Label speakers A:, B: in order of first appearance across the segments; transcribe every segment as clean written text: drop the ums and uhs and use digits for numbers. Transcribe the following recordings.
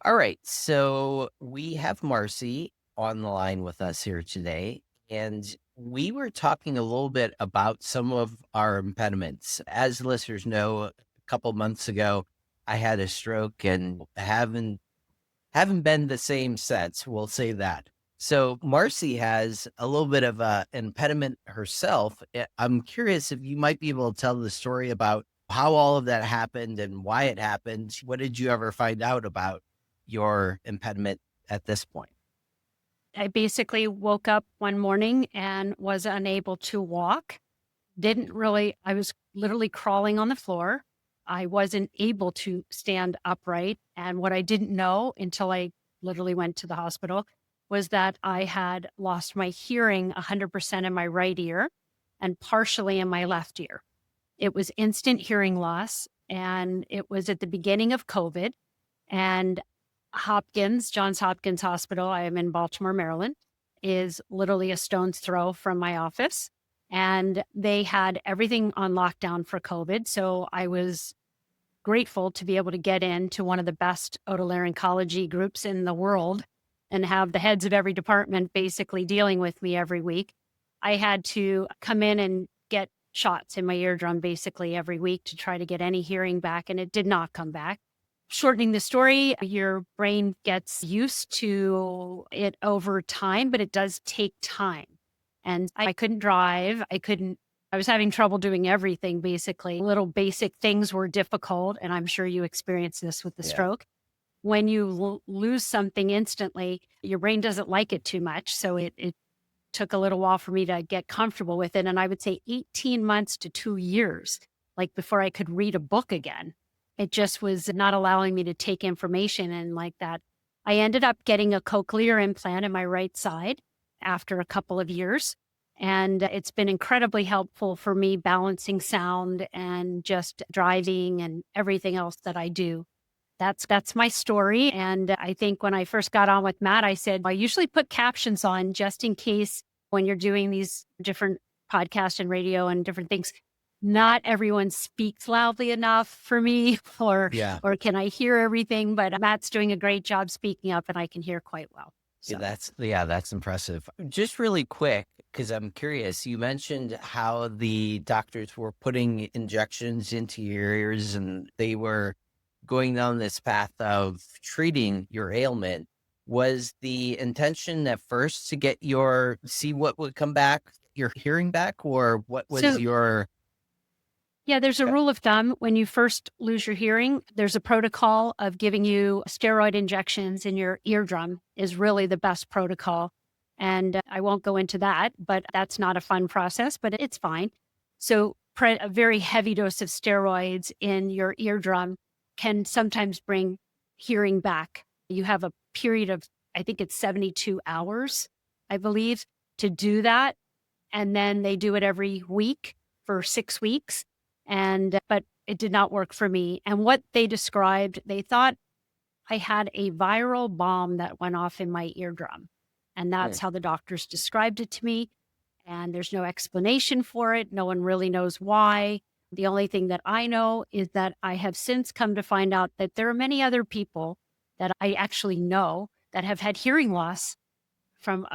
A: All right. So we have Marcy on the line with us here today. And we were talking a little bit about some of our impediments. As listeners know, a couple months ago, I had a stroke and haven't been the same since. We'll say that. So Marcy has a little bit of a impediment herself. I'm curious if you might be able to tell the story about how all of that happened and why it happened. What did you ever find out about your impediment at this point?
B: I basically woke up one morning and was unable to walk. I was literally crawling on the floor. I wasn't able to stand upright. And what I didn't know until I literally went to the hospital was that I had lost my hearing 100% in my right ear and partially in my left ear. It was instant hearing loss. And it was at the beginning of COVID. And Johns Hopkins Hospital, I am in Baltimore, Maryland, is literally a stone's throw from my office. And they had everything on lockdown for COVID. So I was grateful to be able to get into one of the best otolaryngology groups in the world and have the heads of every department basically dealing with me every week. I had to come in and get shots in my eardrum basically every week to try to get any hearing back, and it did not come back. Shortening the story, your brain gets used to it over time, but it does take time. And I couldn't drive. I was having trouble doing everything basically. Little basic things were difficult. And I'm sure you experienced this with the
A: Yeah.
B: stroke. When you lose something instantly, your brain doesn't like it too much. So it took a little while for me to get comfortable with it. And I would say 18 months to 2 years, like before I could read a book again. It just was not allowing me to take information and like that. I ended up getting a cochlear implant in my right side after a couple of years. And it's been incredibly helpful for me balancing sound and just driving and everything else that I do. That's my story. And I think when I first got on with Matt, I said, I usually put captions on just in case when you're doing these different podcasts and radio and different things, not everyone speaks loudly enough for me
A: Yeah.
B: or can I hear everything? But Matt's doing a great job speaking up and I can hear quite well.
A: Yeah,
B: So
A: that's impressive. Just really quick, because I'm curious, you mentioned how the doctors were putting injections into your ears and they were going down this path of treating your ailment. Was the intention at first to get see what would come back, your hearing back, or what was
B: so
A: your
B: yeah, there's a
A: uh,
B: rule of thumb. When you first lose your hearing, there's a protocol of giving you steroid injections in your eardrum is really the best protocol. And I won't go into that, but that's not a fun process, but it's fine. So a very heavy dose of steroids in your eardrum can sometimes bring hearing back. You have a period of, I think it's 72 hours, I believe, to do that. And then they do it every week for 6 weeks. But it did not work for me. And what they described, they thought I had a viral bomb that went off in my eardrum. And
A: hmm,
B: that's how the doctors described it to me. And there's no explanation for it. No one really knows why. The only thing that I know is that I have since come to find out that there are many other people that I actually know that have had hearing loss from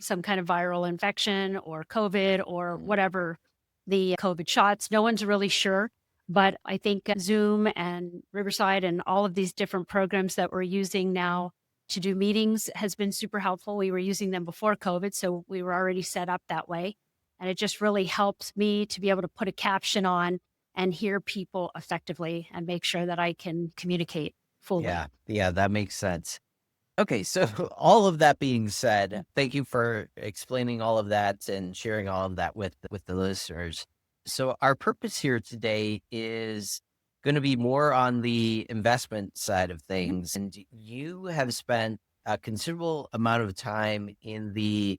B: some kind of viral infection or COVID or
A: hmm,
B: whatever the COVID shots. No one's really sure. But I think Zoom and Riverside and all of these different programs that we're using now to do meetings has been super helpful. We were using them before COVID, so we were already set up that way. And it just really helps me to be able to put a caption on and hear people effectively and make sure that I can communicate fully.
A: yeah, that makes sense. Okay, so all of that being said, thank you for explaining all of that and sharing all of that with the listeners. So our purpose here today is going to be more on the investment side of
B: Mhm.
A: things, and you have spent a considerable amount of time in the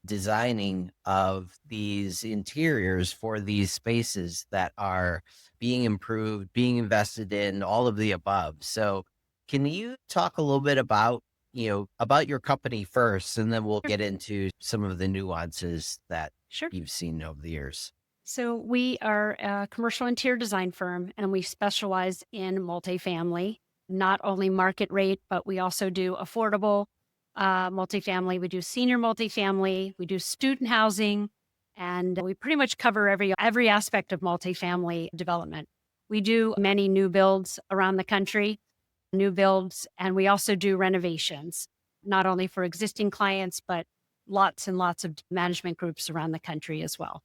A: designing of these interiors for these spaces that are being improved, being invested in, all of the above. So can you talk a little bit about about your company first, and then we'll
B: Sure.
A: get into some of the nuances that
B: Sure.
A: you've seen over the years.
B: So we are a commercial interior design firm and we specialize in multifamily. not only market rate, but we also do affordable multifamily. We do senior multifamily. We do student housing, and we pretty much cover every aspect of multifamily development. We do many new builds around the country, new builds, and we also do renovations, not only for existing clients, but lots and lots of management groups around the country as well.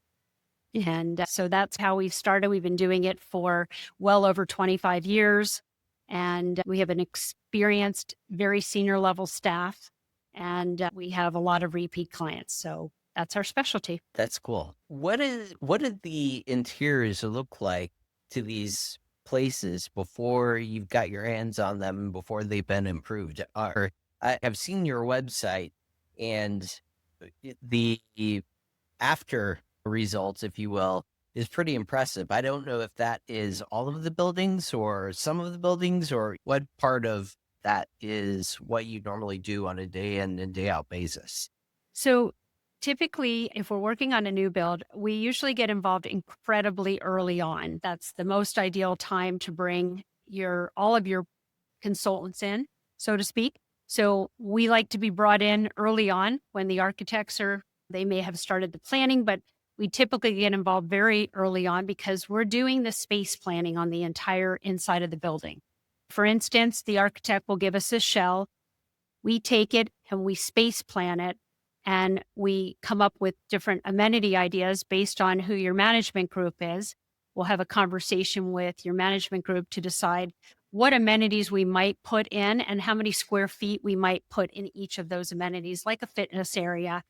B: And so that's how we started. We've been doing it for well over 25 years. And we have an experienced, very senior level staff. And we have a lot of repeat clients. So that's our specialty.
A: That's cool. What did the interiors look like to these places before you've got your hands on them, before they've been improved? Or I have seen your website and the after results, if you will, is pretty impressive. I don't know if that is all of the buildings or some of the buildings, or what part of that is what you normally do on a day in and day out basis.
B: So typically, if we're working on a new build, we usually get involved incredibly early on. That's the most ideal time to bring all of your consultants in, so to speak. So we like to be brought in early on when the they may have started the planning, but we typically get involved very early on because we're doing the space planning on the entire inside of the building. For instance, the architect will give us a shell. We take it and we space plan it, and we come up with different amenity ideas based on who your management group is. We'll have a conversation with your management group to decide what amenities we might put in and how many square feet we might put in each of those amenities, like a fitness area,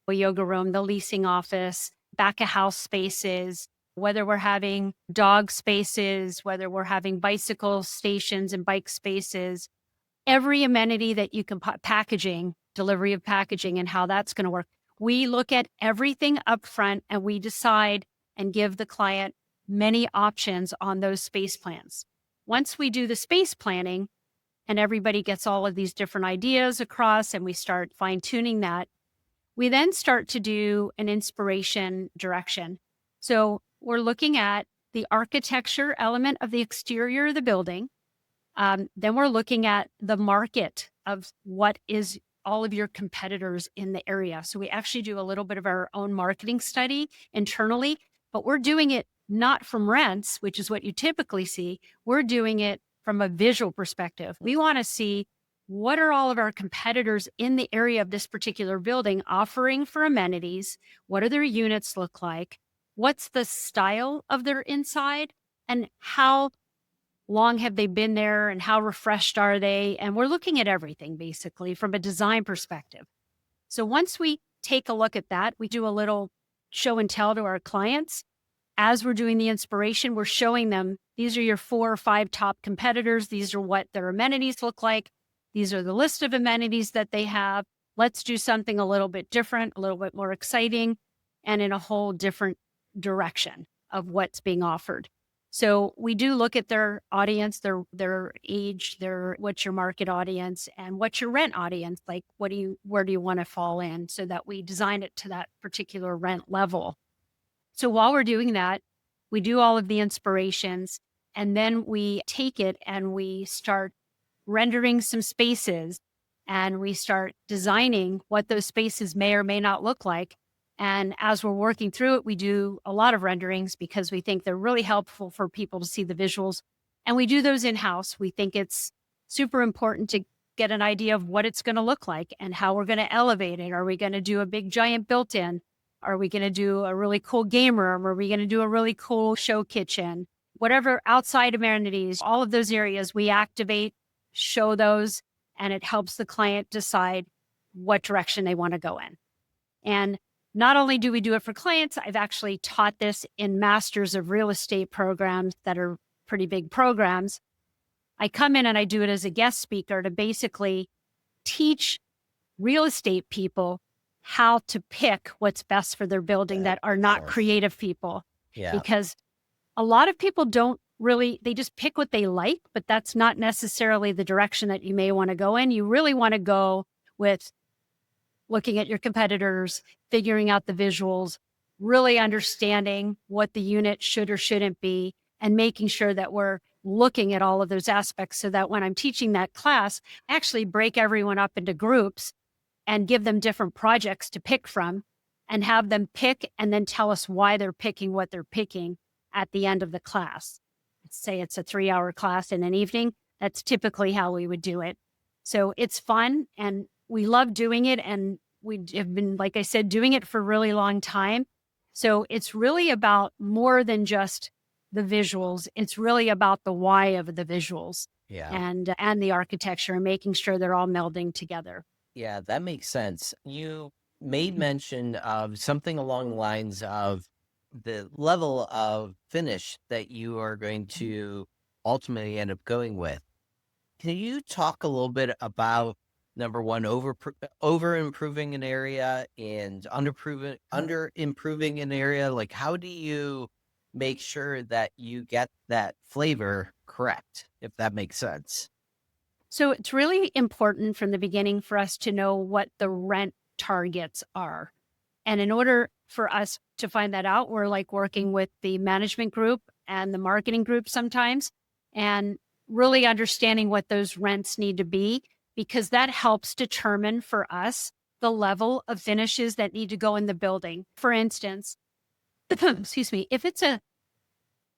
B: a yoga room, the leasing office, back of house spaces, whether we're having dog spaces, whether we're having bicycle stations and bike spaces, every amenity that you can packaging, delivery of packaging, and how that's going to work. We look at everything up front and we decide and give the client many options on those space plans. Once we do the space planning and everybody gets all of these different ideas across and we start fine tuning that, we then start to do an inspiration direction. So we're looking at the architecture element of the exterior of the building. Then we're looking at the market of what is all of your competitors in the area. So we actually do a little bit of our own marketing study internally, but we're doing it not from rents, which is what you typically see. We're doing it from a visual perspective. We want to see what are all of our competitors in the area of this particular building offering for amenities? What do their units look like? What's the style of their inside? And how long have they been there and how refreshed are they? And we're looking at everything basically from a design perspective. So once we take a look at that, we do a little show and tell to our clients. As we're doing the inspiration, we're showing them these are your 4 or 5 top competitors. These are what their amenities look like. These are the list of amenities that they have. Let's do something a little bit different, a little bit more exciting, and in a whole different direction of what's being offered. So we do look at their audience, their age, what's your market audience and what's your rent audience, like where do you want to fall in, so that we design it to that particular rent level. So while we're doing that, we do all of the inspirations, and then we take it and we start rendering some spaces, and we start designing what those spaces may or may not look like. And as we're working through it, we do a lot of renderings because we think they're really helpful for people to see the visuals. And we do those in-house. We think it's super important to get an idea of what it's going to look like and how we're going to elevate it. Are we going to do a big giant built-in? Are we going to do a really cool game room? Are we going to do a really cool show kitchen? Whatever outside amenities, all of those areas we activate, show those, and it helps the client decide what direction they want to go in. And not only do we do it for clients, I've actually taught this in Masters of Real Estate programs that are pretty big programs. I come in and I do it as a guest speaker to basically teach real estate people how to pick what's best for their building that are not creative people.
A: Yeah.
B: Because a lot of people they just pick what they like, but that's not necessarily the direction that you may want to go in. You really want to go with looking at your competitors, figuring out the visuals, really understanding what the unit should or shouldn't be, and making sure that we're looking at all of those aspects so that when I'm teaching that class, I actually break everyone up into groups and give them different projects to pick from and have them pick and then tell us why they're picking what they're picking at the end of the class. Say it's a 3-hour class in an evening. That's typically how we would do it. So it's fun and we love doing it. And we have been, like I said, doing it for a really long time. So it's really about more than just the visuals. It's really about the why of the visuals
A: Yeah.
B: and the architecture and making sure they're all melding together.
A: Yeah, that makes sense. You made mention of something along the lines of the level of finish that you are going to ultimately end up going with. Can you talk a little bit about number one, over improving an area and under improving an area? Like, how do you make sure that you get that flavor correct, if that makes sense?
B: So it's really important from the beginning for us to know what the rent targets are. And in order for us to find that out, we're like working with the management group and the marketing group sometimes and really understanding what those rents need to be, because that helps determine for us the level of finishes that need to go in the building. For instance, excuse me, if it's a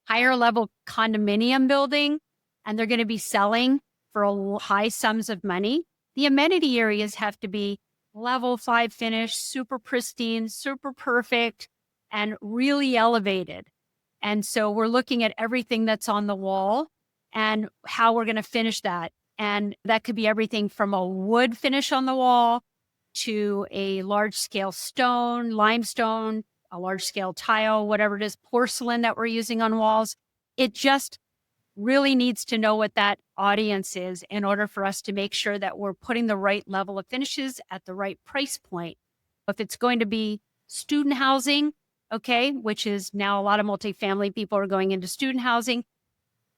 B: higher level condominium building and they're going to be selling for high sums of money, the amenity areas have to be level 5 finish, super pristine, super perfect, and really elevated. And so we're looking at everything that's on the wall and how we're going to finish that. And that could be everything from a wood finish on the wall to a large scale stone, limestone, a large scale tile, whatever it is, porcelain that we're using on walls. It just really needs to know what that audience is in order for us to make sure that we're putting the right level of finishes at the right price point. If it's going to be student housing, okay, which is now a lot of multifamily people are going into student housing,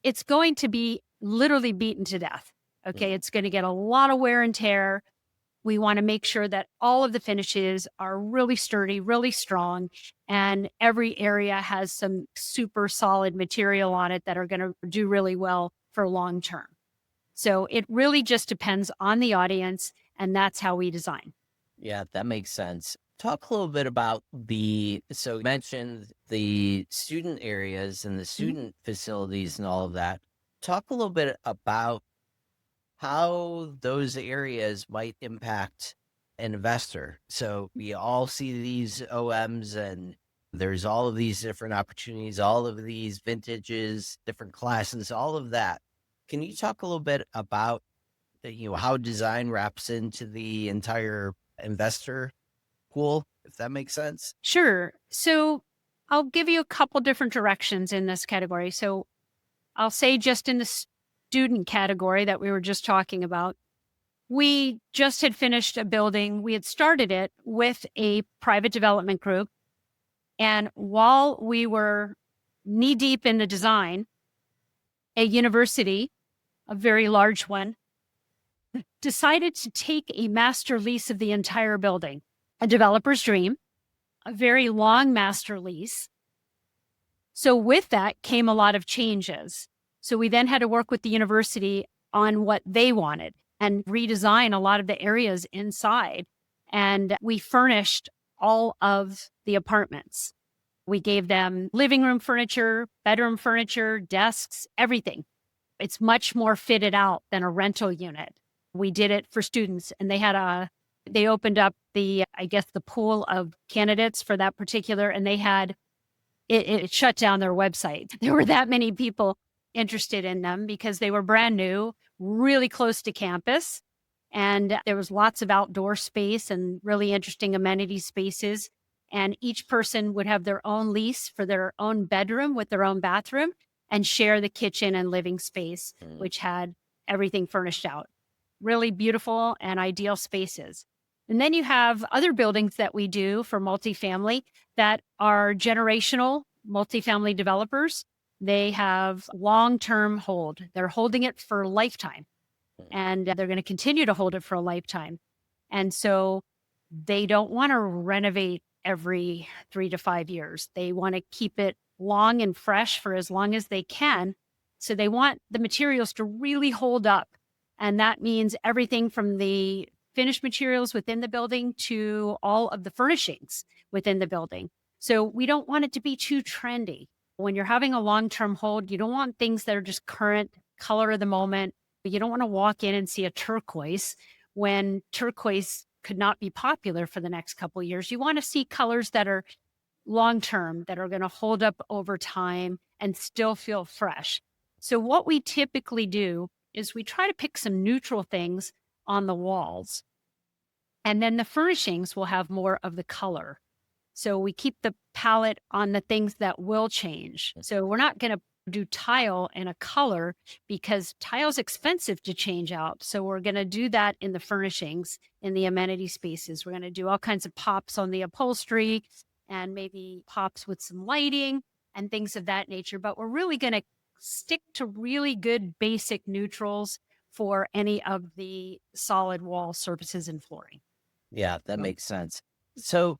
B: it's going to be literally beaten to death.
A: Mm.
B: Okay, it's going to get a lot of wear and tear. We want to make sure that all of the finishes are really sturdy, really strong, and every area has some super solid material on it that are going to do really well for long term. So it really just depends on the audience, and that's how we design.
A: Yeah, that makes sense. Talk a little bit about so you mentioned the student areas and the
B: Mhm.
A: student facilities and all of that. Talk a little bit about how those areas might impact an investor. So we all see these OMs and there's all of these different opportunities, all of these vintages, different classes, all of that. Can you talk a little bit about how design wraps into the entire investor pool, if that makes sense?
B: Sure. So I'll give you a couple different directions in this category. So I'll say just in the student category that we were just talking about, we just had finished a building. We had started it with a private development group. And while we were knee deep in the design, a university, a very large one, decided to take a master lease of the entire building. A developer's dream, a very long master lease. So with that came a lot of changes. So we then had to work with the university on what they wanted and redesign a lot of the areas inside. And we furnished all of the apartments. We gave them living room furniture, bedroom furniture, desks, everything. It's much more fitted out than a rental unit. We did it for students and they opened up I guess the pool of candidates for that particular, and they had it shut down their website. There were that many people interested in them because they were brand new, really close to campus. And there was lots of outdoor space and really interesting amenity spaces. And each person would have their own lease for their own bedroom with their own bathroom and share the kitchen and living space,
A: Mm.
B: which had everything furnished out. Really beautiful and ideal spaces. And then you have other buildings that we do for multifamily that are generational multifamily developers. They have long-term hold. They're holding it for a lifetime and they're going to continue to hold it for a lifetime. And so they don't want to renovate every 3 to 5 years. They want to keep it long and fresh for as long as they can So they want the materials to really hold up. And that means everything from the finished materials within the building to all of the furnishings within the building. So we don't want it to be too trendy. When you're having a long term hold, you don't want things that are just current color of the moment. You don't want to walk in and see a turquoise when turquoise could not be popular for the next couple of years. You want to see colors that are long term, that are going to hold up over time and still feel fresh. So, what we typically do is we try to pick some neutral things on the walls, and then the furnishings will have more of the color. So we keep the palette on the things that will change. So we're not going to do tile in a color because tile's expensive to change out. So we're going to do that in the furnishings, in the amenity spaces. We're going to do all kinds of pops on the upholstery and maybe pops with some lighting and things of that nature. But we're really going to stick to really good basic neutrals for any of the solid wall surfaces and flooring.
A: Yeah, that
B: So,
A: makes sense. So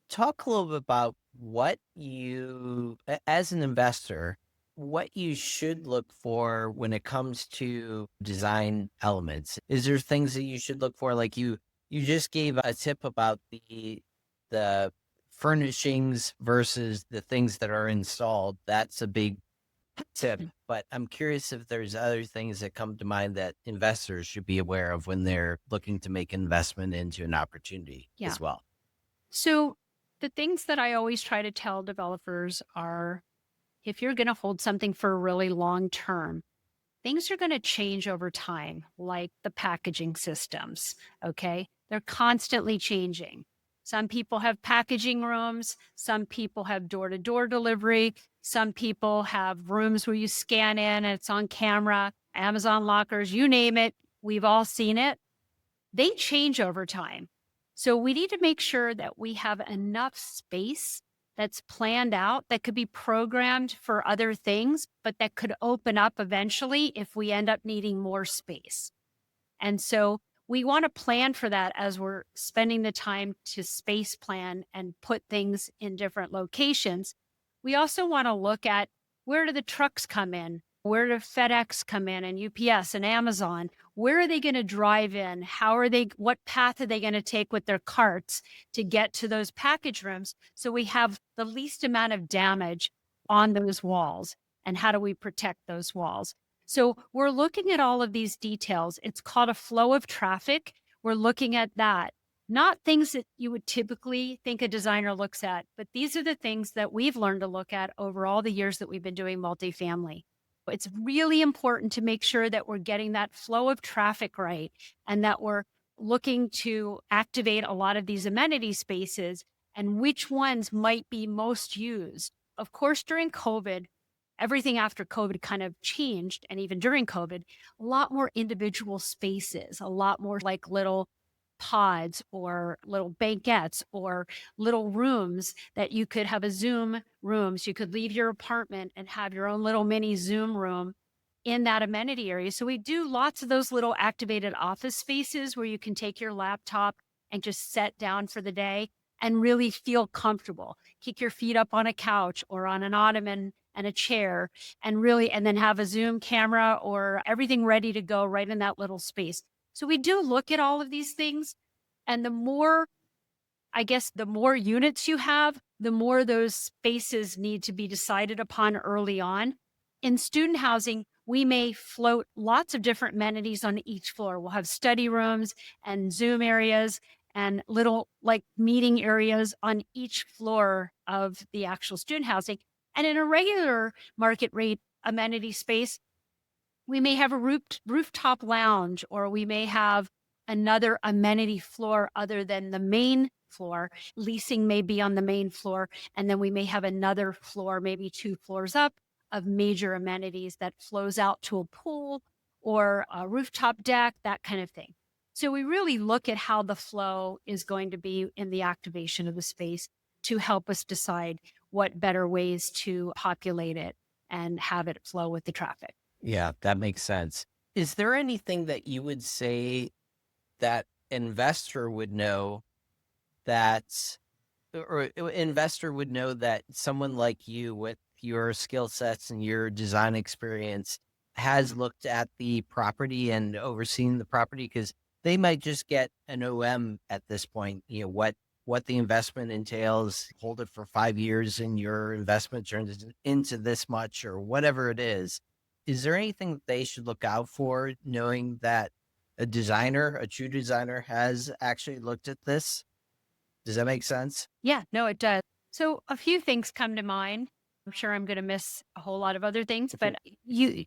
A: talk a little bit about what you, as an investor, what you should look for when it comes to design elements. Is there things that you should look for? Like you just gave a tip about the furnishings versus the things that are installed. That's a big tip, but I'm curious if there's other things that come to mind that investors should be aware of when they're looking to make investment into an opportunity
B: yeah.
A: as well.
B: So the things that I always try to tell developers are if you're going to hold something for a really long term, things are going to change over time, like the packaging systems. Okay. They're constantly changing. Some people have packaging rooms, some people have door to door delivery, some people have rooms where you scan in and it's on camera, Amazon lockers, you name it. We've all seen it. They change over time. So we need to make sure that we have enough space that's planned out that could be programmed for other things, but that could open up eventually if we end up needing more space. And so we want to plan for that as we're spending the time to space plan and put things in different locations. We also want to look at where do the trucks come in? Where do FedEx come in and UPS and Amazon? Where are they going to drive in? How are they, what path are they going to take with their carts to get to those package rooms? So we have the least amount of damage on those walls. And how do we protect those walls? So we're looking at all of these details. It's called a flow of traffic. We're looking at that, not things that you would typically think a designer looks at, but these are the things that we've learned to look at over all the years that we've been doing multifamily. It's really important to make sure that we're getting that flow of traffic right and that we're looking to activate a lot of these amenity spaces and which ones might be most used. Of course, during COVID, everything after COVID kind of changed. And even during COVID, a lot more individual spaces, a lot more like little pods or little banquettes or little rooms that you could have a Zoom room. So you could leave your apartment and have your own little mini Zoom room in that amenity area. So we do lots of those little activated office spaces where you can take your laptop and just set down for the day and really feel comfortable. Kick your feet up on a couch or on an ottoman and a chair and really, and then have a Zoom camera or everything ready to go right in that little space. So we do look at all of these things. And the more, I guess, the more units you have, the more those spaces need to be decided upon early on. In student housing, we may float lots of different amenities on each floor. We'll have study rooms and Zoom areas and little like meeting areas on each floor of the actual student housing. And in a regular market rate amenity space, we may have a rooftop lounge, or we may have another amenity floor other than the main floor. Leasing may be on the main floor. And then we may have another floor, maybe two floors up, of major amenities that flows out to a pool or a rooftop deck, that kind of thing. So we really look at how the flow is going to be in the activation of the space to help us decide what better ways to populate it and have it flow with the traffic.
A: Yeah, that makes sense. Is there anything that you would say that investor would know that, or investor would know that someone like you with your skill sets and your design experience has looked at the property and overseen the property? Because they might just get an OM at this point, what the investment entails, hold it for 5 years and your investment turns into this much or whatever it is. Is there anything that they should look out for knowing that a designer, a true designer, has actually looked at this? Does that make sense?
B: Yeah, no, it does. So a few things come to mind. I'm sure I'm going to miss a whole lot of other things, but you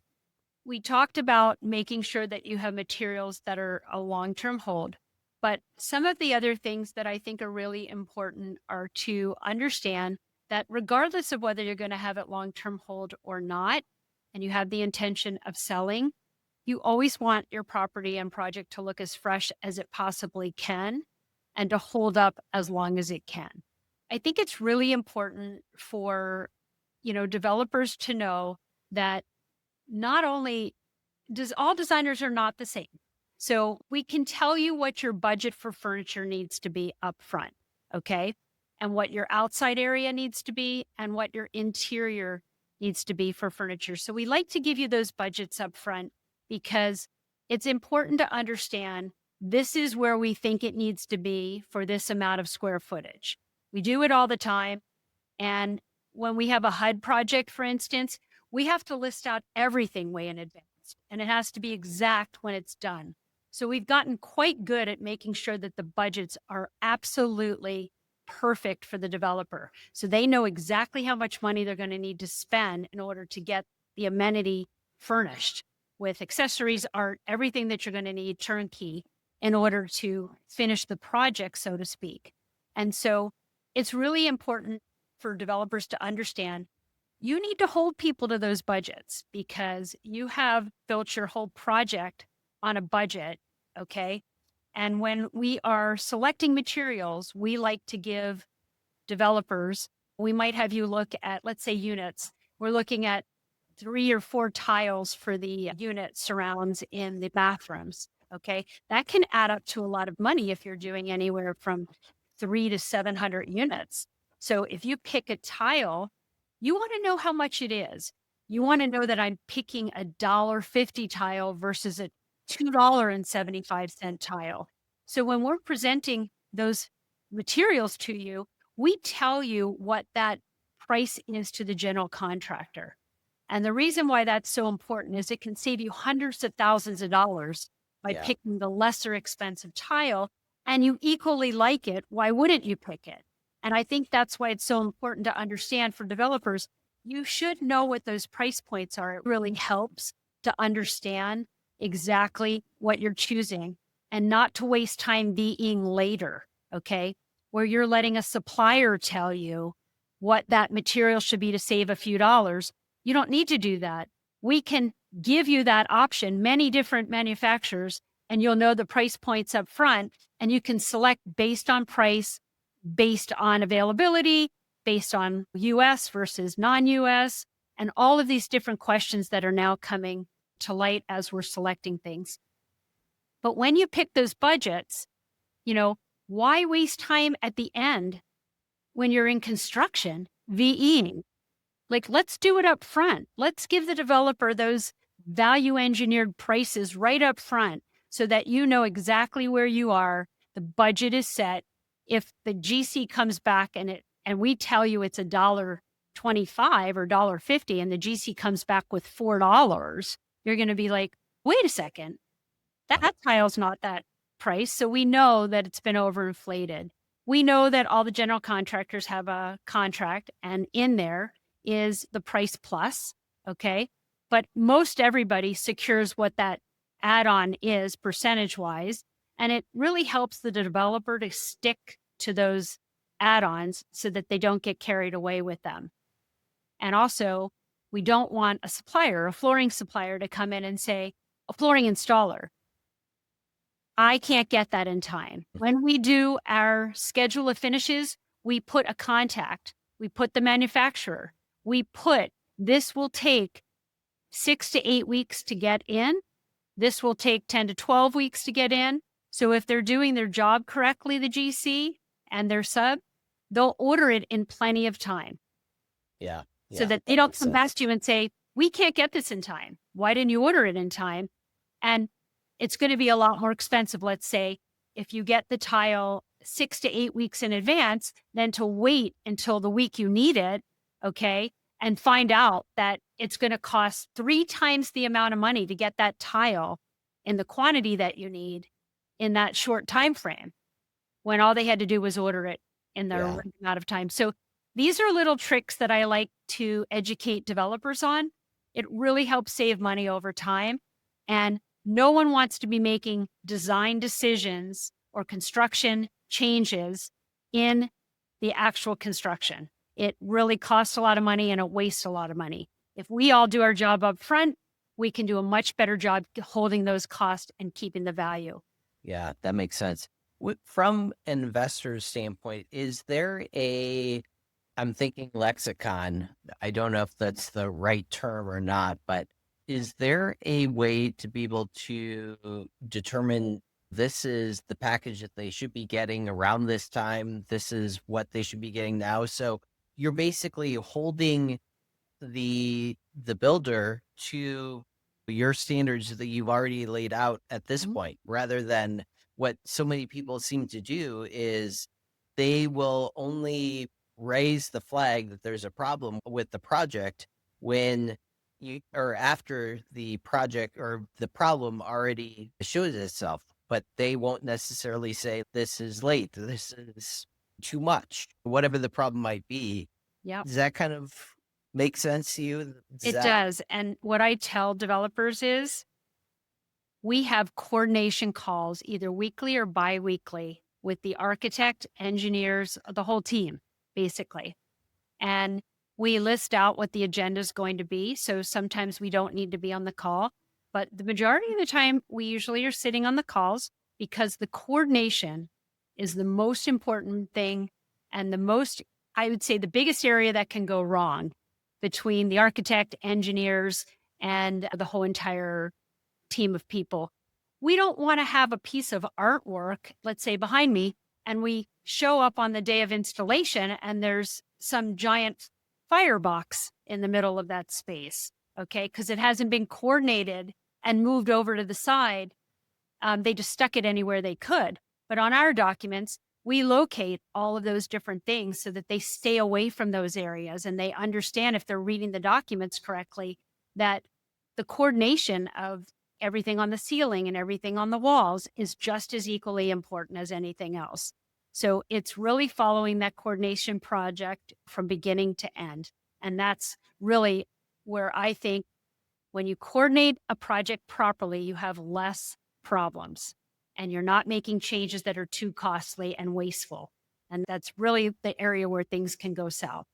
B: we talked about making sure that you have materials that are a long-term hold. But some of the other things that I think are really important are to understand that regardless of whether you're going to have it long-term hold or not, and you have the intention of selling, you always want your property and project to look as fresh as it possibly can and to hold up as long as it can. I think it's really important for, developers to know that not only does all designers are not the same. So we can tell you what your budget for furniture needs to be up front, okay? And what your outside area needs to be and what your interior needs to be for furniture. So we like to give you those budgets up front because it's important to understand this is where we think it needs to be for this amount of square footage. We do it all the time. And when we have a HUD project, for instance, we have to list out everything way in advance and it has to be exact when it's done. So we've gotten quite good at making sure that the budgets are absolutely perfect for the developer. So they know exactly how much money they're going to need to spend in order to get the amenity furnished with accessories, art, everything that you're going to need turnkey in order to finish the project, so to speak. And so it's really important for developers to understand you need to hold people to those budgets because you have built your whole project on a budget. Okay. And when we are selecting materials, we like to give developers, we might have you look at, let's say, units. We're looking at 3 or 4 tiles for the unit surrounds in the bathrooms. Okay. That can add up to a lot of money if you're doing anywhere from 3 to 700 units. So if you pick a tile, you want to know how much it is. You want to know that I'm picking a $1.50 tile versus a $2.75 tile. So when we're presenting those materials to you, we tell you what that price is to the general contractor. And the reason why that's so important is it can save you hundreds of thousands of dollars by
A: Yeah.
B: picking the lesser expensive tile and you equally like it. Why wouldn't you pick it? And I think that's why it's so important to understand for developers. You should know what those price points are. It really helps to understand exactly what you're choosing and not to waste time being later. Okay. Where you're letting a supplier tell you what that material should be to save a few dollars. You don't need to do that. We can give you that option, many different manufacturers, and you'll know the price points up front and you can select based on price, based on availability, based on US versus non US, and all of these different questions that are now coming to light as we're selecting things. But when you pick those budgets, you know, why waste time at the end when you're in construction VEing? Like, let's do it up front. Let's give the developer those value engineered prices right up front so that you know exactly where you are. The budget is set. If the GC comes back and we tell you it's $1.25 or $1.50 and the GC comes back with $4, you're going to be like, wait a second, that tile's not that price. So we know that it's been overinflated. We know that all the general contractors have a contract and in there is the price plus. Okay. But most everybody secures what that add-on is percentage wise. And it really helps the developer to stick to those add-ons so that they don't get carried away with them. And also, we don't want a supplier, a flooring supplier, to come in and say, a flooring installer, I can't get that in time. When we do our schedule of finishes, we put a contact, we put the manufacturer, we put this will take 6 to 8 weeks to get in. This will take 10 to 12 weeks to get in. So if they're doing their job correctly, the GC and their sub, they'll order it in plenty of time.
A: Yeah.
B: so
A: Yeah,
B: that they
A: that
B: don't
A: makes
B: come back
A: sense.
B: to you and say, "We can't get this in time. Why didn't you order it in time?" And it's gonna be a lot more expensive, let's say, if you get the tile 6 to 8 weeks in advance, than to wait until the week you need it, okay, and find out that it's gonna cost 3 times the amount of money to get that tile in the quantity that you need in that short time frame, when all they had to do was order it in the
A: Yeah.
B: right amount of time. So these are little tricks that I like to educate developers on. It really helps save money over time. And no one wants to be making design decisions or construction changes in the actual construction. It really costs a lot of money and it wastes a lot of money. If we all do our job up front, we can do a much better job holding those costs and keeping the value.
A: Yeah, that makes sense. From an investor's standpoint, is there a, I'm thinking lexicon. I don't know if that's the right term or not, but is there a way to be able to determine this is the package that they should be getting around this time? This is what they should be getting now. So you're basically holding the builder to your standards that you've already laid out at this
B: Mhm.
A: point, rather than what so many people seem to do is they will only raise the flag that there's a problem with the project when you, or after the project or the problem already shows itself, but they won't necessarily say this is late, this is too much, whatever the problem might be.
B: Yep.
A: Does that kind of make sense to you? Does
B: It
A: that
B: does, and what I tell developers is, we have coordination calls either weekly or biweekly with the architect, engineers, the whole team, basically. And we list out what the agenda is going to be. So sometimes we don't need to be on the call, but the majority of the time, we usually are sitting on the calls because the coordination is the most important thing and the most, I would say, the biggest area that can go wrong between the architect, engineers, and the whole entire team of people. We don't want to have a piece of artwork, let's say behind me, and we show up on the day of installation and there's some giant firebox in the middle of that space. Okay. Because it hasn't been coordinated and moved over to the side. They just stuck it anywhere they could. But on our documents, we locate all of those different things so that they stay away from those areas and they understand, if they're reading the documents correctly, that the coordination of everything on the ceiling and everything on the walls is just as equally important as anything else. So it's really following that coordination project from beginning to end. And that's really where I think, when you coordinate a project properly, you have less problems and you're not making changes that are too costly and wasteful. And that's really the area where things can go south.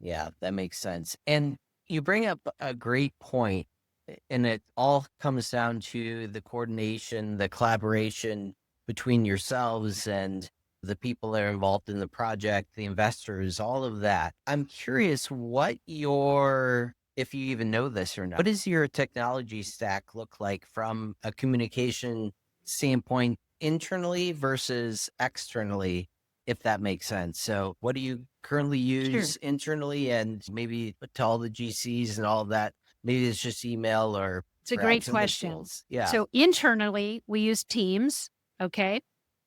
A: Yeah, that makes sense. And you bring up a great point, and it all comes down to the coordination, the collaboration between yourselves and the people that are involved in the project, the investors, all of that. I'm curious what your, if you even know this or not, what does your technology stack look like from a communication standpoint internally versus externally, if that makes sense? So, what do you currently
B: Sure.
A: use internally, and maybe to all the GCs and all of that? Maybe it's just email or
B: It's a great
A: perhaps some of the
B: question.
A: tools. Yeah.
B: So internally, we use Teams. Okay.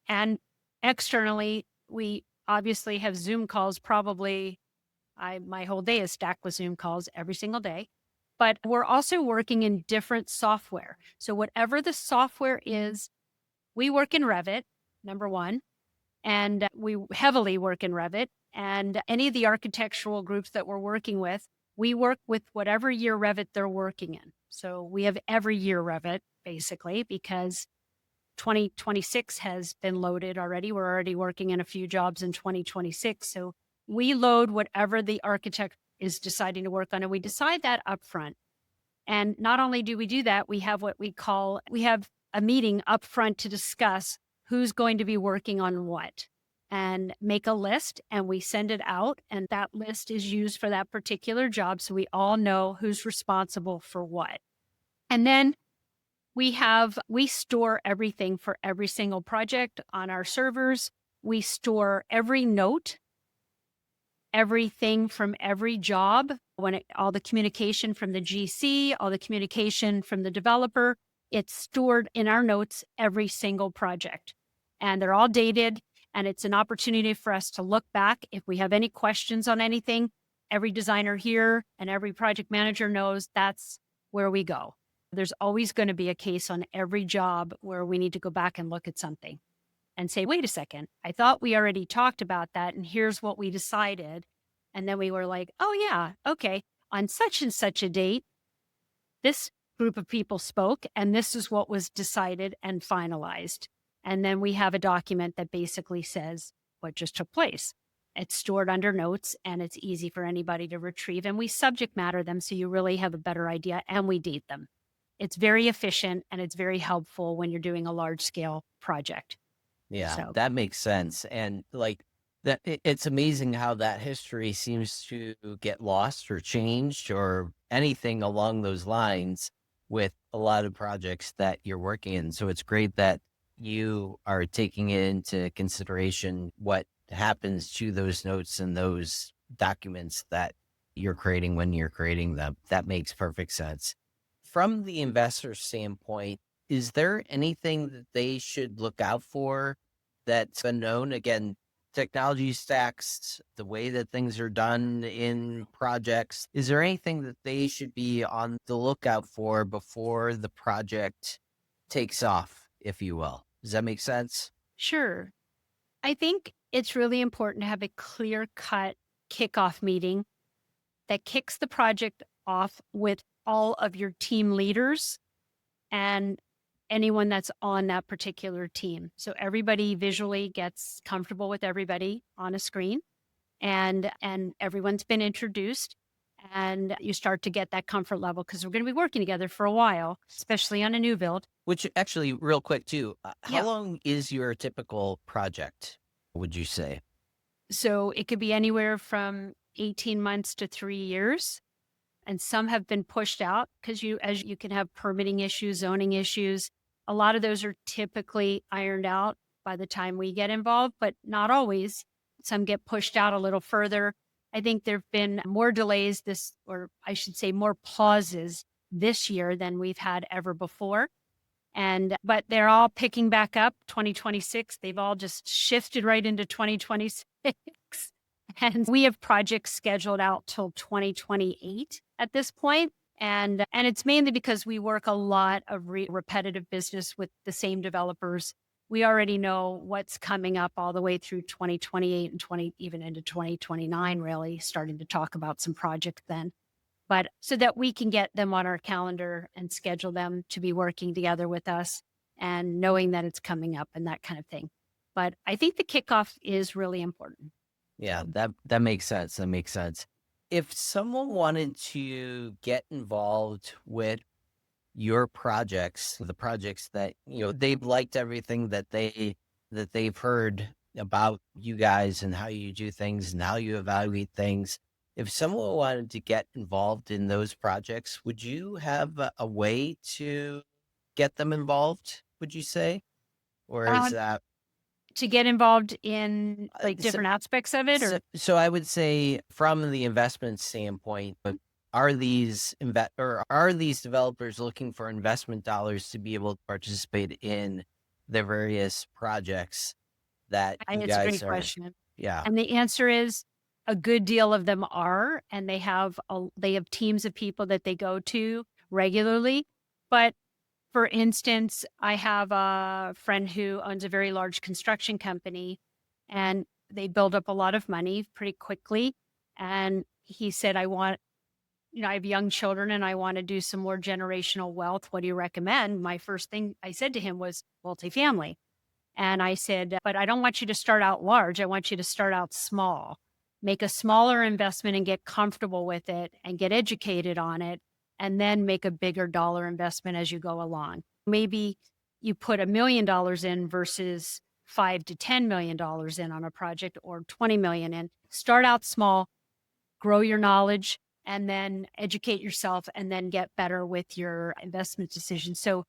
B: And externally, we obviously have Zoom calls. Probably my whole day is stacked with Zoom calls every single day. But we're also working in different software. So whatever the software is, we work in Revit, number one, and we heavily work in Revit. And any of the architectural groups that we're working with, we work with whatever year Revit they're working in. So we have every year Revit, basically, because 2026 has been loaded already. We're already working in a few jobs in 2026. So we load whatever the architect is deciding to work on, and we decide that upfront. And not only do we do that, we have what we have a meeting up front to discuss who's going to be working on what, and make a list, and we send it out, and that list is used for that particular job. So we all know who's responsible for what. And then we store everything for every single project on our servers. We store every note everything from every job, all the communication from the GC, all the communication from the developer, it's stored in our notes every single project. And they're all dated. And it's an opportunity for us to look back if we have any questions on anything. Every designer here and every project manager knows that's where we go. There's always going to be a case on every job where we need to go back and look at something and say, wait a second, I thought we already talked about that. And here's what we decided. And then we were like, oh, yeah, okay. On such and such a date, this group of people spoke, and this is what was decided and finalized. And then we have a document that basically says what just took place. It's stored under notes and it's easy for anybody to retrieve. And we subject matter them so you really have a better idea, and we date them. It's very efficient and it's very helpful when you're doing a large scale project.
A: Yeah,
B: So,
A: that makes sense. And like that, it's amazing how that history seems to get lost or changed or anything along those lines with a lot of projects that you're working in. So it's great that you are taking into consideration what happens to those notes and those documents that you're creating when you're creating them. That makes perfect sense. From the investor standpoint, is there anything that they should look out for that's unknown? Again, technology stacks, the way that things are done in projects. Is there anything that they should be on the lookout for before the project takes off, if you will? Does that make sense?
B: sure. I think it's really important to have a clear cut kickoff meeting that kicks the project off with all of your team leaders and anyone that's on that particular team. So everybody visually gets comfortable with everybody on a screen, and everyone's been introduced, and you start to get that comfort level because we're going to be working together for a while, especially on a new build.
A: Which actually, real quick too, how
B: Yeah.
A: long is your typical project, would you say?
B: So it could be anywhere from 18 months to 3 years. And some have been pushed out because as you can have permitting issues, zoning issues. A lot of those are typically ironed out by the time we get involved, but not always. Some get pushed out a little further. I think there've been more delays or I should say more pauses this year than we've had ever before. But they're all picking back up 2026. They've all just shifted right into 2026. And we have projects scheduled out till 2028 at this point. And it's mainly because we work a lot of repetitive business with the same developers. We already know what's coming up all the way through 2028 and 20 even into 2029, really starting to talk about some projects then. But so that we can get them on our calendar and schedule them to be working together with us and knowing that it's coming up and that kind of thing. But I think the kickoff is really important.
A: Yeah,
B: So,
A: that makes sense. That makes sense. If someone wanted to get involved with your projects, the projects that, they've liked everything that they've heard about you guys and how you do things and how you evaluate things. If someone wanted to get involved in those projects, would you have a way to get them involved, would you say? Or is
B: um,
A: that
B: to get involved in like
A: so,
B: different aspects of it,
A: so
B: or
A: so I would say from the investment standpoint, are these developers looking for investment dollars to be able to participate in the various projects that you
B: it's a
A: guys
B: great
A: are?
B: question.
A: Yeah.
B: And the answer is a good deal of them are, and they have teams of people that they go to regularly. But for instance, I have a friend who owns a very large construction company, and they build up a lot of money pretty quickly. And he said, I have young children and I want to do some more generational wealth. What do you recommend? My first thing I said to him was multifamily. And I said, but I don't want you to start out large. I want you to start out small. Make a smaller investment and get comfortable with it and get educated on it, and then make a bigger dollar investment as you go along. Maybe you put $1 million in versus 5 to $10 million in on a project, or 20 million in. Start out small, grow your knowledge, and then educate yourself, and then get better with your investment decisions. So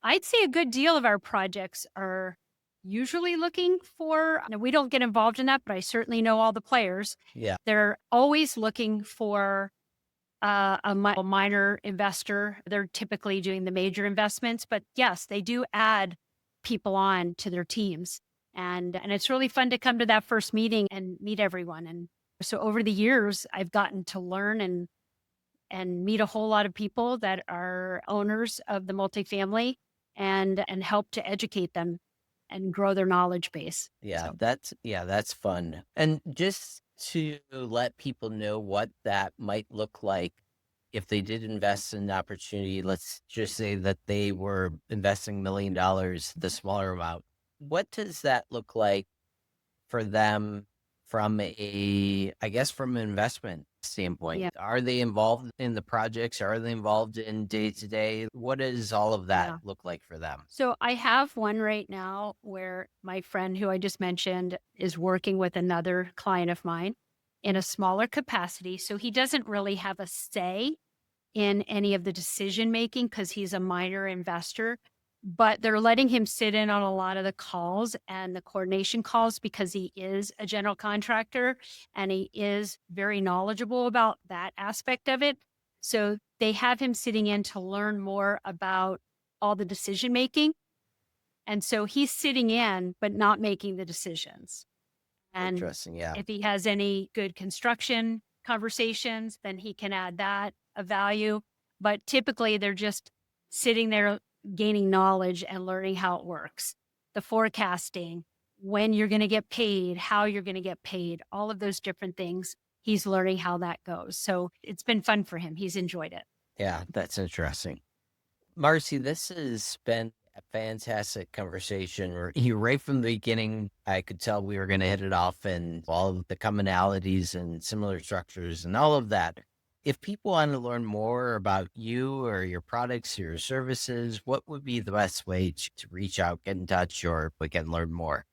B: I'd say a good deal of our projects are usually looking for, now, we don't get involved in that, but I certainly know all the players.
A: Yeah.
B: They're always looking for a minor investor. They're typically doing the major investments, but yes, they do add people on to their teams. And it's really fun to come to that first meeting and meet everyone. And so over the years, I've gotten to learn and meet a whole lot of people that are owners of the multifamily and help to educate them and grow their knowledge base. So
A: That's fun. And just to let people know what that might look like if they did invest in an opportunity, let's just say that they were investing $1 million, the smaller amount. What does that look like for them from I guess, from an investment standpoint?
B: yeah,
A: Are they involved in the projects? Are they involved in day to day? What does all of that
B: yeah.
A: look like for them?
B: So I have one right now where my friend who I just mentioned is working with another client of mine in a smaller capacity. So he doesn't really have a say in any of the decision making because he's a minor investor, but they're letting him sit in on a lot of the calls and the coordination calls because he is a general contractor and he is very knowledgeable about that aspect of it. So they have him sitting in to learn more about all the decision making. And so he's sitting in, but not making the decisions. And
A: Interesting. Yeah.
B: if he has any good construction conversations, then he can add that a value. But typically, they're just sitting there gaining knowledge and learning how it works. The forecasting, when you're going to get paid, how you're going to get paid, all of those different things. He's learning how that goes. So it's been fun for him. He's enjoyed it.
A: Yeah. That's interesting. Marcy, this has been a fantastic conversation. You right from the beginning, I could tell we were going to hit it off and all of the commonalities and similar structures and all of that. If people want to learn more about you or your products, your services, what would be the best way to reach out, get in touch, or we can learn more?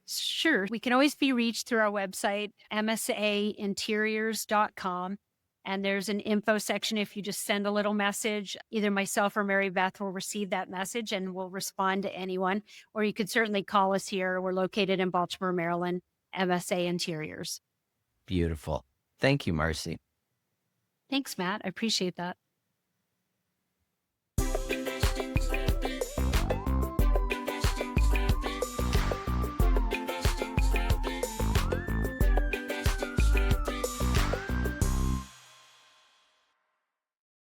B: Sure. We can always be reached through our website, msainteriors.com. And there's an info section. If you just send a little message, either myself or Mary Beth will receive that message and we'll respond to anyone. Or you could certainly call us here. We're located in Baltimore, Maryland, MSA Interiors.
A: Beautiful. Thank you, Marcy.
B: Thanks, Matt. I appreciate that.